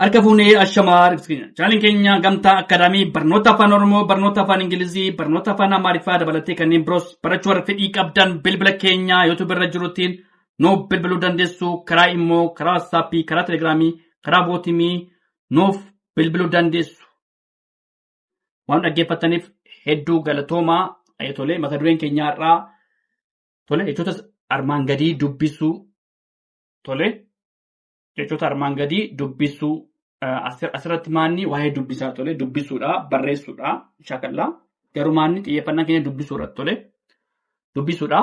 Harka fuunee Ashamaar chaaleen keenya gamtaa akkaadaamii barnoota afaan Oromoo, barnoota afaan Ingilizii, barnoota afaan Amaariffaa dabalatee kanneen biroos barachuu warra fedhii qabdan bilbila keenya YouTube irra jiruttiin nuuf bilbiluu dandeessu. Karaa immoo karaa WhatsAppii, karaa Telegiraamii, karaa Bootimii nuuf bilbiluu dandeessu. Waan dhaggeeffataniif hedduu galatoomaa. Tolee, mata dureen keenyaa irraa tolee jechoota armaan gadii dubbisuu tolee. Jechoota armaan gadii dubbisuu asirratti maanni waa'ee dubbisaa tole dubbisuudha barreessuudha shakallaa garuu maanni xiyyeeffannaa keenya dubbisuu irratti tole dubbisuudha.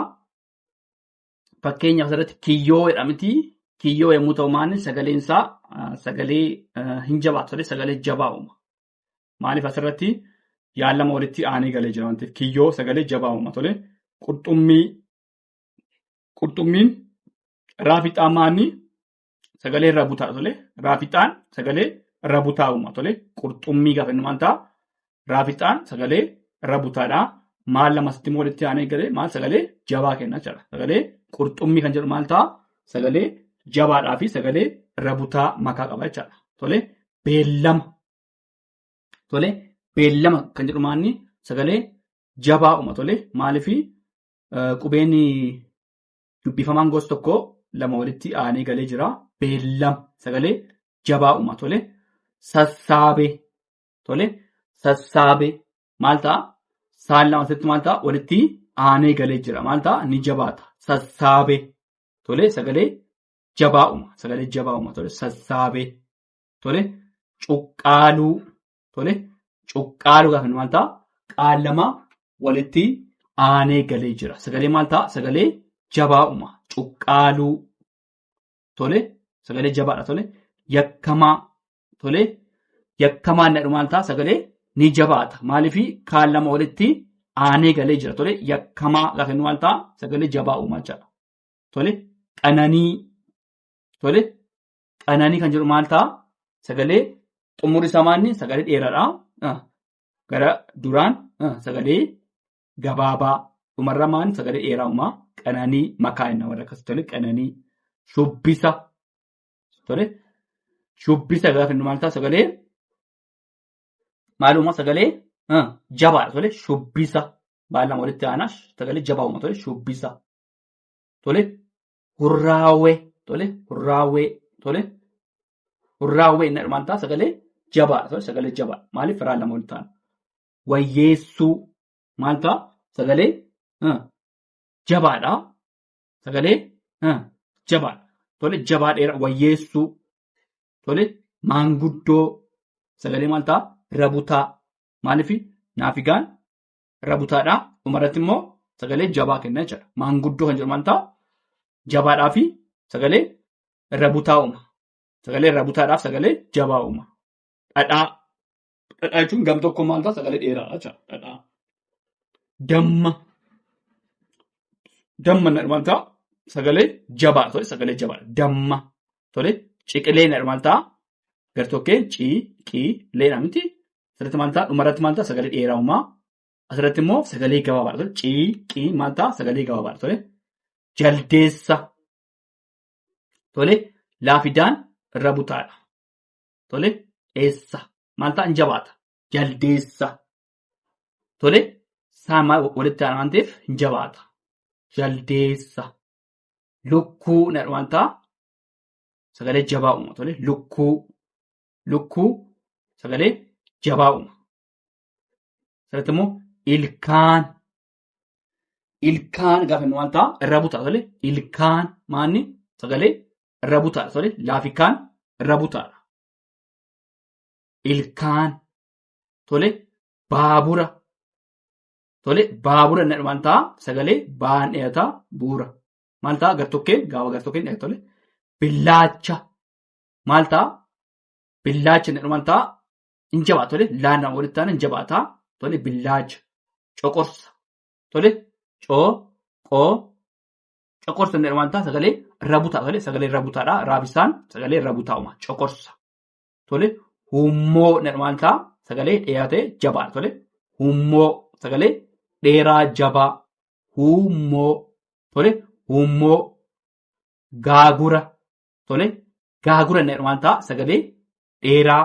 Fakkeenyaaf asirratti kiyyoo jedhamti. Kiyyoo yommuu ta'u maanni sagaleen isaa sagalee hin jabaatu tole sagalee jabaa uuma. Maaliif asirratti yaallama walitti aanee galee jira waan ta'eef kiyyoo sagalee jabaa uuma tole. Qurxummiin raafixaa maanni sagalee irraa butaa tole. Raafixaan sagalee irraa butaa uuma tole. Qurxummii gaafa inni maal ta'a? Raafixaan sagalee irraa butaadha. Maal lamasitti immoo walitti aanee galee maal sagalee jabaa kenna jechuudha. Sagalee qurxummii kan jedhu maal ta'a? Sagalee jabaadhaa fi sagalee irraa butaa makaa qaba jechuudha. Tole beellama. Tole beellama kan jedhu maanni sagalee jabaa uuma tole. Maaliifi qubeen dubbifamaan gosa tokko lama walitti aanee galee jira. Beellam sagalee jabaa uuma tole. Sassaabee tole. Sassaabee maal ta'a? Saan lama asitti maal ta'a? Walitti aanee galee jira. Maal ta'a? Ni jabaata. Sassaabee tole. Sagalee jabaa uuma. Sagalee jabaa uuma tole. Sassaabee tole. Cuqqaaluu tole. Cuqqaaluu gaafa maal ta'a? Qaalamaa walitti aanee galee jira. Sagalee maal ta'a? Sagalee jabaa uuma. Cuqqaaluu tole. Sagalee jabaadha tole. Yakkamaa tole. Yakkamaan jedhu maal ta'a? Sagalee ni jabaata. Maaliifi kaan lama walitti aanee galee jira tole. Yakkamaa gaafa inni maal ta'a? Sagalee jabaa uumaa jira tole. Qananii tole. Qananii kan jedhu maal ta'a? Sagalee xumurri isaa maanni sagalee dheeraadha. Gara duraan sagalee gabaabaa dhumarra maanni sagalee dheeraa uumaa. Qananii makaa inni warra akkasii tole. Qananii shubbisa tole. Shubbisa gaafa inni maal ta'a? Sagalee maal uumaa? Sagalee jabaadha tole. Shubbisa baala walitti aanaa sagalee jabaa uumaa tole. Shubbisa tole. Hurraawwee tole. Hurraawwee tole. Hurraawwee inni maal ta'a? Sagalee jabaadha tole. Sagalee jabaadha. Maaliif firaa lama walitti aanu? Wayyeessuu maal ta'a? Sagalee jabaadha. Sagalee jabaadha tole. Jabaa dheeraa wayyeessuu tole. Maanguddoo sagalee maal ta'a? Rabutaa. Maaliifi naafigaan rabutaadha. Dhumarratti immoo sagalee jabaa kenna jechuudha. Maanguddoo kan jedhu maal ta'a? Jabaadhaa fi sagalee rabutaa uuma. Sagalee rabutaadhaaf sagalee jabaa uuma. Dhadhaa. Dhadhaa jechuun gam tokko maal ta'a? Sagalee dheeraadha jechuudha. Dhadhaa. Damma. Damma maal ta'a? Sagalee jabaa tole. Sagalee jabaadha. Damma tole. Ciqilee maal ta'a? Gartokkee qii leedha miti. Asirratti maal ta'a? Dhumarratti maal ta'a? Sagalee dheeraa uumaa. Asirratti immoo sagalee gabaabaadha tole. Qii maal ta'a? Sagalee gabaabaadha tole. Jaldeessa tole. Laafidaan irra butaadha tole. Eessa maal ta'a? Hin jabaata. Jaldeessa tole. Saan maal walitti aanaa waan ta'eef hin jabaata. Jaldeessa. Lukkuu maal ta'a? Sagalee jabaa uuma tole. Lukkuu sagalee jabaa uuma. Asirratti immoo ilkaan. Ilkaan gaafa inni maal ta'a? Irra butaa tole. Ilkaan maanni sagalee irra butaadha tole. Laafikaan irra butaadha. Ilkaan tole. Baabura tole. Baabura inni maal ta'a? Sagalee baan dheerataa buura. Maal ta'a? Gartokkeen gaafa gartokkeen dheerata tole. Billaacha maal ta'a? Billaacha inni maal ta'a? Hin jabaata tole. Laanaan walitti aanaa hin jabaata tole. Billaacha. Coqorsa tole. Coqorsa inni maal ta'a? Sagalee irra butaa tole. Sagalee irra butaadha. Raabisaan sagalee irra butaa uuma. Coqorsa tole. Hummoo inni maal ta'a? Sagalee dheeratee jabaadha tole. Hummoo sagalee dheeraa jabaa. Hummoo tole. Hummoo. Gaagura tole. Gaagura inni maal ta'a? Sagalee dheeraa,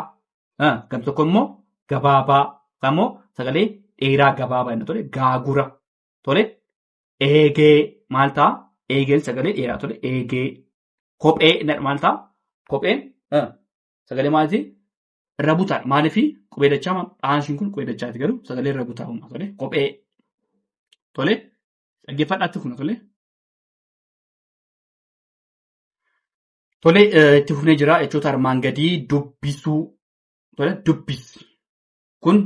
gam tokko immoo gabaabaa, immoo sagalee dheeraa gabaabaa jenna tole gaagura tole eegee maal ta'a? Eegeen sagalee dheeraa tole eegee. Kophee maal ta'a? Kopheen sagalee maalitii? Irra butaadha. Maaliifii qubee dachaa dhaanshiin kun qubee dachaati garuu sagalee irra butaa uuma tole kophee tole dhaggeeffadhaatti kun tole. Tole itti fufnee jira jechoota armaan gadii dubbisuu tole dubbisi kun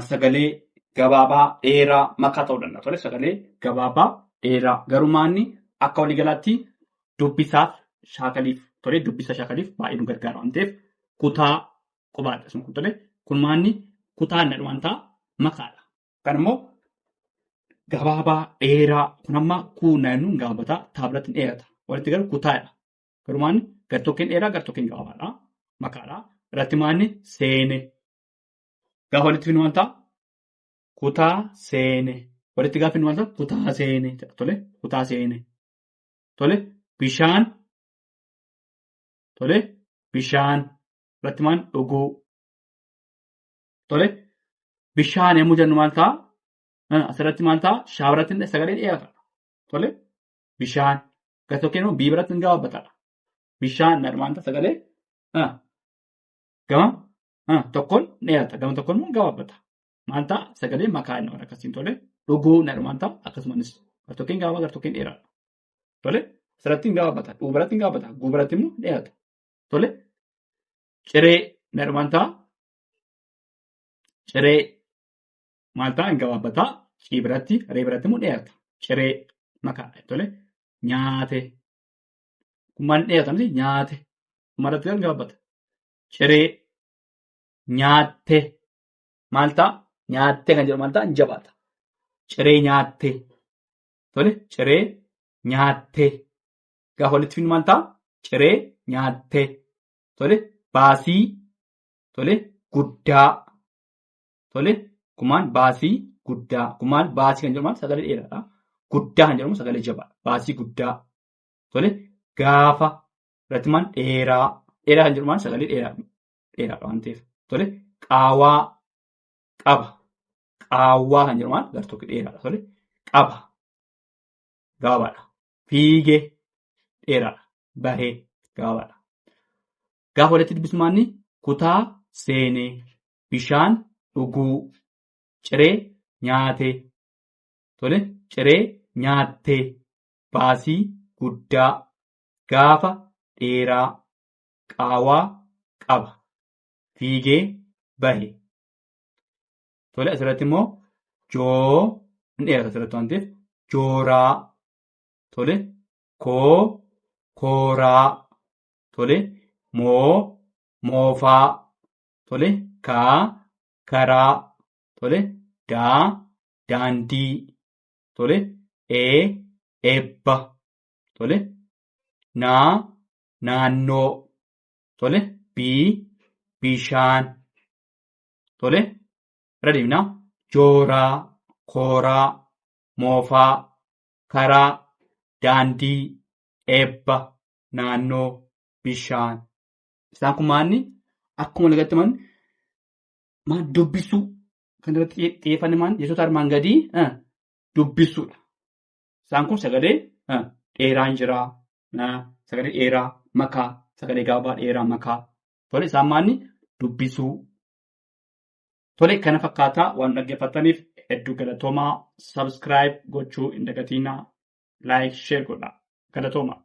sagalee gabaabaa dheeraa makaa ta'uu danda'a tole sagalee gabaabaa dheeraa garuu maanni akka waliigalaatti dubbisaaf shaakaliif tole dubbisa shaakaliif baay'ee nu gargaara waan ta'eef kutaa qubaadha sun tole kun maanni kutaa inni waan ta'a makaadha kan immoo gabaabaa dheeraa kun amma kuunaan gaafataa taabilatti dheerata walitti garuu kutaadha. Garuu maanni gartokkeen dheeraa gartokkeen gabaabaadha. Makaadha. Irratti maanni seene. Gaafa walitti finnu wanta kutaa seene. Walitti gaafa finnu wanta kutaa seene. Tole kutaa seene. Tole bishaan. Tole bishaan. Irratti maan dhuguu. Tole bishaan yommuu jennu maal ta'a? Asirratti maal ta'a? Shaabiratti sagalee dheeraadha. Tole bishaan. Gartokkeen immoo bii biratti hin gabaabbatadha. Bishaan wanta sagalee gama tokkoon dheerata gama tokkoon immoo gabaabbata. Maal ta'a sagalee makaa inni akkasiin tole dhuguu wanta akkasumas gartokkeen gabaabaa gartokkeen dheeraadha. Tole asirratti hin gabaabbata dhuu biratti hin gabaabbata guu biratti immoo dheerata. Tole ciree wanta ciree maal ta'a hin gabaabbata cii biratti ree biratti immoo dheerata. Ciree makaadha tole nyaate. Kummaan dheeratan nyaate. Kummaarratti kan gabaabbata. Ciree nyaatte. Maal ta'a? Nyaatte kan jedhamu maal ta'a? Jabaata. Ciree nyaatte. Tole ciree nyaatte. Gaafa walitti finnu maal ta'a? Ciree nyaatte. Tole baasii. Tole guddaa. Tole kummaan baasii guddaa. Kummaan baasii kan jedhamu sagalee dheeraadha. Guddaa kan jedhamu sagalee jabaadha. Baasii guddaa. Tole gaafa irratti maan dheeraa. Dheeraa kan jedhamu sagalee dheeraadha waan ta'eef. Tole qaawwaa qaba. Qaawwaa kan jedhamu gartokkee dheeraadha. Tole qaba. Gabaabaadha. Fiigee dheeraadha. Bahee gabaabaadha. Gaafa walitti dubbisu maanni kutaa seenee. Bishaan dhuguu. Ciree nyaatee. Tole ciree nyaattee. Baasii guddaa. Gaafa dheeraa. Qaawwaa qaba. Fiigee bahe. Tole asirratti immoo joo hin dheerata asirratti waan ta'eef jooraa. Tole koo kooraa. Tole moo moofaa. Tole kaa karaa. Tole daa daandii. Tole eebba. Tole naa naannoo. Tole bishaan. Tole irra deemnaa jooraa kooraa moofaa karaa daandii eebba naannoo bishaan. Isaan kun maanni akkuma walitti himan dubbisuu kan irratti xiyyeeffanne maan jechoota armaan gadii dubbisuudha. Isaan kun sagalee dheeraan jiraa. Sagalee dheeraa makaa. Sagalee gabaabaa dheeraa makaa. Tole isaan maanni dubbisuu. Tole kana fakkaataa waan dhaggeeffataniif hedduu galatoomaa. Subscribe gochuu hin dagatinaa. Like share godhaa. Galatoomaa.